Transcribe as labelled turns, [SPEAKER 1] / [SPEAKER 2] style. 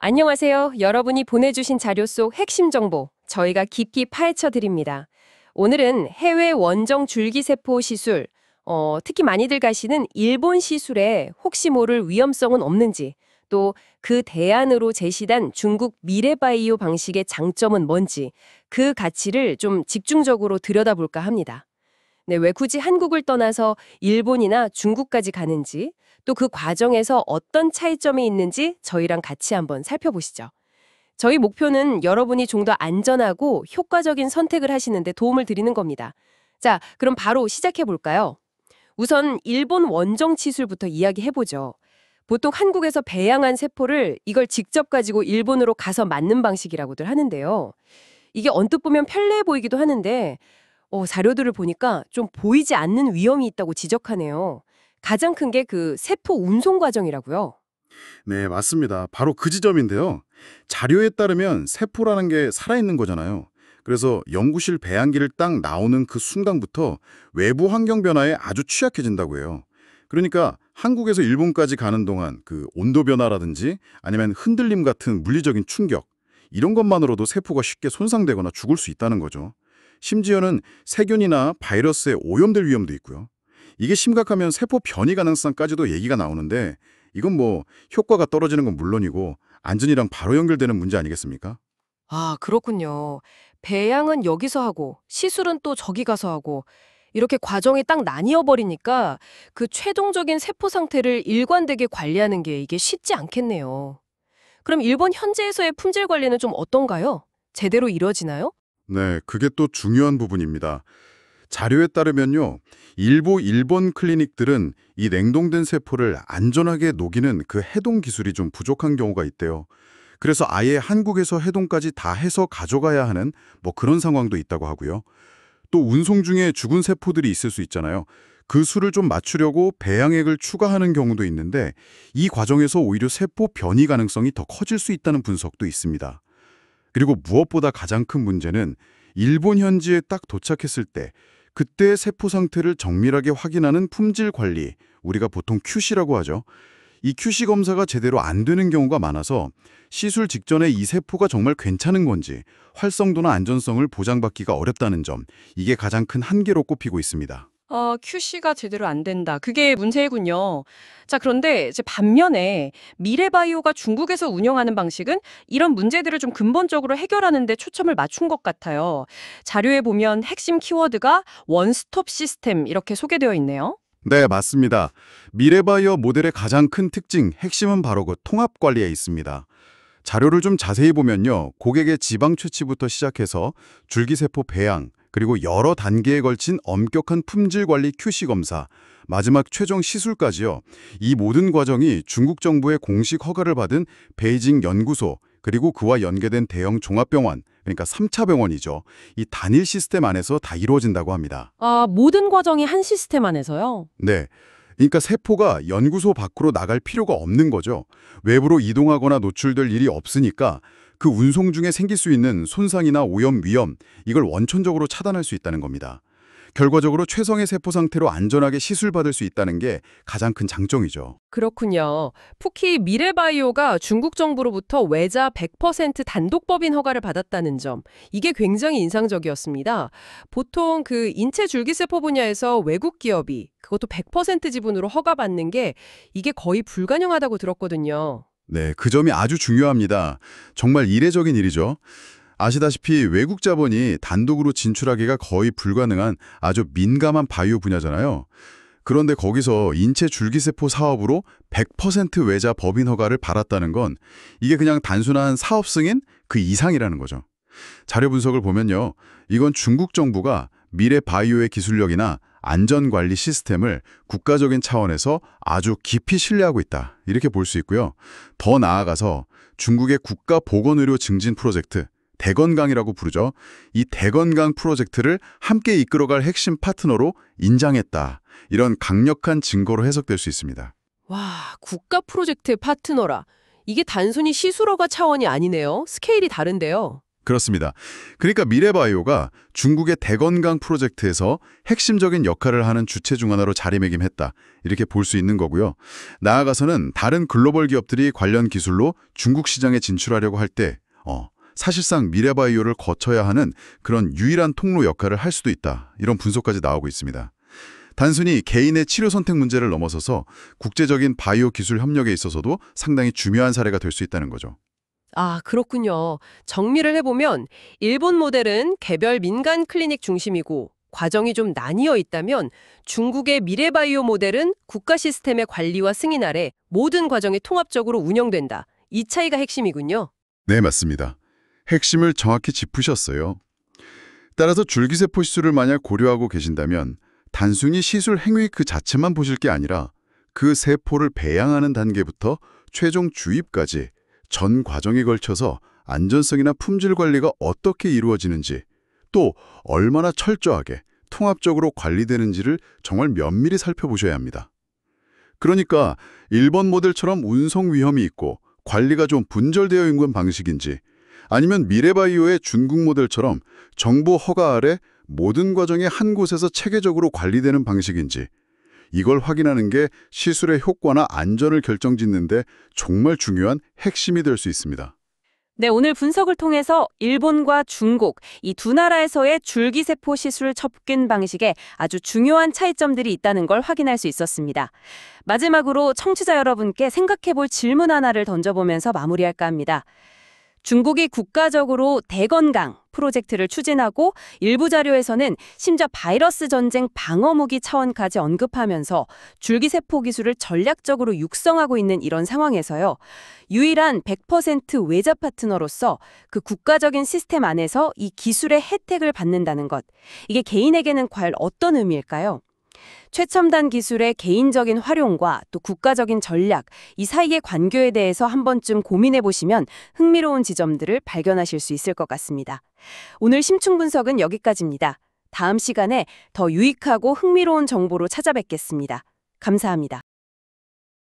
[SPEAKER 1] 안녕하세요. 여러분이 보내주신 자료 속 핵심 정보, 저희가 깊이 파헤쳐 드립니다. 오늘은 해외 원정 줄기세포 시술, 특히 많이들 가시는 일본 시술에 혹시 모를 위험성은 없는지, 또 그 대안으로 제시된 중국 미래바이오 방식의 장점은 뭔지, 그 가치를 좀 집중적으로 들여다볼까 합니다. 네, 왜 굳이 한국을 떠나서 일본이나 중국까지 가는지, 또 그 과정에서 어떤 차이점이 있는지 저희랑 같이 한번 살펴보시죠. 저희 목표는 여러분이 좀 더 안전하고 효과적인 선택을 하시는데 도움을 드리는 겁니다. 자, 그럼 바로 시작해 볼까요? 우선 일본 원정 치술부터 이야기해 보죠. 보통 한국에서 배양한 세포를 이걸 직접 가지고 일본으로 가서 맞는 방식이라고들 하는데요. 이게 언뜻 보면 편리해 보이기도 하는데 자료들을 보니까 좀 보이지 않는 위험이 있다고 지적하네요. 가장 큰 게 그 세포 운송 과정이라고요.
[SPEAKER 2] 네, 맞습니다. 바로 그 지점인데요. 자료에 따르면 세포라는 게 살아있는 거잖아요. 그래서 연구실 배양기를 딱 나오는 그 순간부터 외부 환경 변화에 아주 취약해진다고 해요. 그러니까 한국에서 일본까지 가는 동안 그 온도 변화라든지 아니면 흔들림 같은 물리적인 충격, 이런 것만으로도 세포가 쉽게 손상되거나 죽을 수 있다는 거죠. 심지어는 세균이나 바이러스에 오염될 위험도 있고요. 이게 심각하면 세포 변이 가능성까지도 얘기가 나오는데 이건 뭐 효과가 떨어지는 건 물론이고 안전이랑 바로 연결되는 문제 아니겠습니까?
[SPEAKER 1] 아, 그렇군요. 배양은 여기서 하고 시술은 또 저기 가서 하고 이렇게 과정이 딱 나뉘어 버리니까 그 최종적인 세포 상태를 일관되게 관리하는 게 이게 쉽지 않겠네요. 그럼 일본 현지에서의 품질 관리는 좀 어떤가요? 제대로 이루어지나요?
[SPEAKER 2] 네, 그게 또 중요한 부분입니다. 자료에 따르면요, 일부 일본 클리닉들은 이 냉동된 세포를 안전하게 녹이는 그 해동 기술이 좀 부족한 경우가 있대요. 그래서 아예 한국에서 해동까지 다 해서 가져가야 하는 뭐 그런 상황도 있다고 하고요. 또 운송 중에 죽은 세포들이 있을 수 있잖아요. 그 수를 좀 맞추려고 배양액을 추가하는 경우도 있는데 이 과정에서 오히려 세포 변이 가능성이 더 커질 수 있다는 분석도 있습니다. 그리고 무엇보다 가장 큰 문제는 일본 현지에 딱 도착했을 때 그때의 세포 상태를 정밀하게 확인하는 품질 관리, 우리가 보통 QC라고 하죠. 이 QC 검사가 제대로 안 되는 경우가 많아서 시술 직전에 이 세포가 정말 괜찮은 건지 활성도나 안전성을 보장받기가 어렵다는 점, 이게 가장 큰 한계로 꼽히고 있습니다.
[SPEAKER 1] QC가 제대로 안 된다. 그게 문제군요. 자, 그런데 이제 반면에 미래바이오가 중국에서 운영하는 방식은 이런 문제들을 좀 근본적으로 해결하는 데 초점을 맞춘 것 같아요. 자료에 보면 핵심 키워드가 원스톱 시스템 이렇게 소개되어 있네요.
[SPEAKER 2] 네, 맞습니다. 미래바이오 모델의 가장 큰 특징, 핵심은 바로 그 통합 관리에 있습니다. 자료를 좀 자세히 보면요, 고객의 지방 채취부터 시작해서 줄기세포 배양, 그리고 여러 단계에 걸친 엄격한 품질 관리 QC 검사, 마지막 최종 시술까지요. 이 모든 과정이 중국 정부의 공식 허가를 받은 베이징 연구소, 그리고 그와 연계된 대형 종합병원, 그러니까 3차 병원이죠. 이 단일 시스템 안에서 다 이루어진다고 합니다.
[SPEAKER 1] 아, 모든 과정이 한 시스템 안에서요?
[SPEAKER 2] 네. 그러니까 세포가 연구소 밖으로 나갈 필요가 없는 거죠. 외부로 이동하거나 노출될 일이 없으니까 그 운송 중에 생길 수 있는 손상이나 오염 위험, 이걸 원천적으로 차단할 수 있다는 겁니다. 결과적으로 최상의 세포 상태로 안전하게 시술받을 수 있다는 게 가장 큰 장점이죠.
[SPEAKER 1] 그렇군요. 특히 미래바이오가 중국 정부로부터 외자 100% 단독 법인 허가를 받았다는 점, 이게 굉장히 인상적이었습니다. 보통 그 인체 줄기세포 분야에서 외국 기업이 그것도 100% 지분으로 허가받는 게 이게 거의 불가능하다고 들었거든요.
[SPEAKER 2] 네, 그 점이 아주 중요합니다. 정말 이례적인 일이죠. 아시다시피 외국 자본이 단독으로 진출하기가 거의 불가능한 아주 민감한 바이오 분야잖아요. 그런데 거기서 인체 줄기세포 사업으로 100% 외자 법인 허가를 받았다는 건 이게 그냥 단순한 사업 승인 그 이상이라는 거죠. 자료 분석을 보면요. 이건 중국 정부가 미래 바이오의 기술력이나 안전관리 시스템을 국가적인 차원에서 아주 깊이 신뢰하고 있다. 이렇게 볼 수 있고요. 더 나아가서 중국의 국가보건의료 증진 프로젝트, 대건강이라고 부르죠. 이 대건강 프로젝트를 함께 이끌어갈 핵심 파트너로 인정했다. 이런 강력한 증거로 해석될 수 있습니다.
[SPEAKER 1] 와, 국가 프로젝트 파트너라. 이게 단순히 시술허가 차원이 아니네요. 스케일이 다른데요.
[SPEAKER 2] 그렇습니다. 그러니까 미래바이오가 중국의 대건강 프로젝트에서 핵심적인 역할을 하는 주체 중 하나로 자리매김했다. 이렇게 볼 수 있는 거고요. 나아가서는 다른 글로벌 기업들이 관련 기술로 중국 시장에 진출하려고 할 때 사실상 미래바이오를 거쳐야 하는 그런 유일한 통로 역할을 할 수도 있다. 이런 분석까지 나오고 있습니다. 단순히 개인의 치료 선택 문제를 넘어서서 국제적인 바이오 기술 협력에 있어서도 상당히 중요한 사례가 될 수 있다는 거죠.
[SPEAKER 1] 아, 그렇군요. 정리를 해보면 일본 모델은 개별 민간 클리닉 중심이고 과정이 좀 나뉘어 있다면 중국의 미래바이오 모델은 국가 시스템의 관리와 승인 아래 모든 과정이 통합적으로 운영된다. 이 차이가 핵심이군요.
[SPEAKER 2] 네, 맞습니다. 핵심을 정확히 짚으셨어요. 따라서 줄기세포 시술을 만약 고려하고 계신다면 단순히 시술 행위 그 자체만 보실 게 아니라 그 세포를 배양하는 단계부터 최종 주입까지 전 과정에 걸쳐서 안전성이나 품질 관리가 어떻게 이루어지는지 또 얼마나 철저하게 통합적으로 관리되는지를 정말 면밀히 살펴보셔야 합니다. 그러니까 일본 모델처럼 운송 위험이 있고 관리가 좀 분절되어 있는 방식인지 아니면 미래바이오의 중국 모델처럼 정부 허가 아래 모든 과정이 한 곳에서 체계적으로 관리되는 방식인지 이걸 확인하는 게 시술의 효과나 안전을 결정짓는데 정말 중요한 핵심이 될 수 있습니다.
[SPEAKER 3] 네, 오늘 분석을 통해서 일본과 중국, 이 두 나라에서의 줄기세포 시술 접근 방식에 아주 중요한 차이점들이 있다는 걸 확인할 수 있었습니다. 마지막으로 청취자 여러분께 생각해볼 질문 하나를 던져보면서 마무리할까 합니다. 중국이 국가적으로 대건강 프로젝트를 추진하고 일부 자료에서는 심지어 바이러스 전쟁 방어무기 차원까지 언급하면서 줄기세포 기술을 전략적으로 육성하고 있는 이런 상황에서요. 유일한 100% 외자 파트너로서 그 국가적인 시스템 안에서 이 기술의 혜택을 받는다는 것. 이게 개인에게는 과연 어떤 의미일까요? 최첨단 기술의 개인적인 활용과 또 국가적인 전략, 이 사이의 관계에 대해서 한 번쯤 고민해 보시면 흥미로운 지점들을 발견하실 수 있을 것 같습니다. 오늘 심층 분석은 여기까지입니다. 다음 시간에 더 유익하고 흥미로운 정보로 찾아뵙겠습니다. 감사합니다.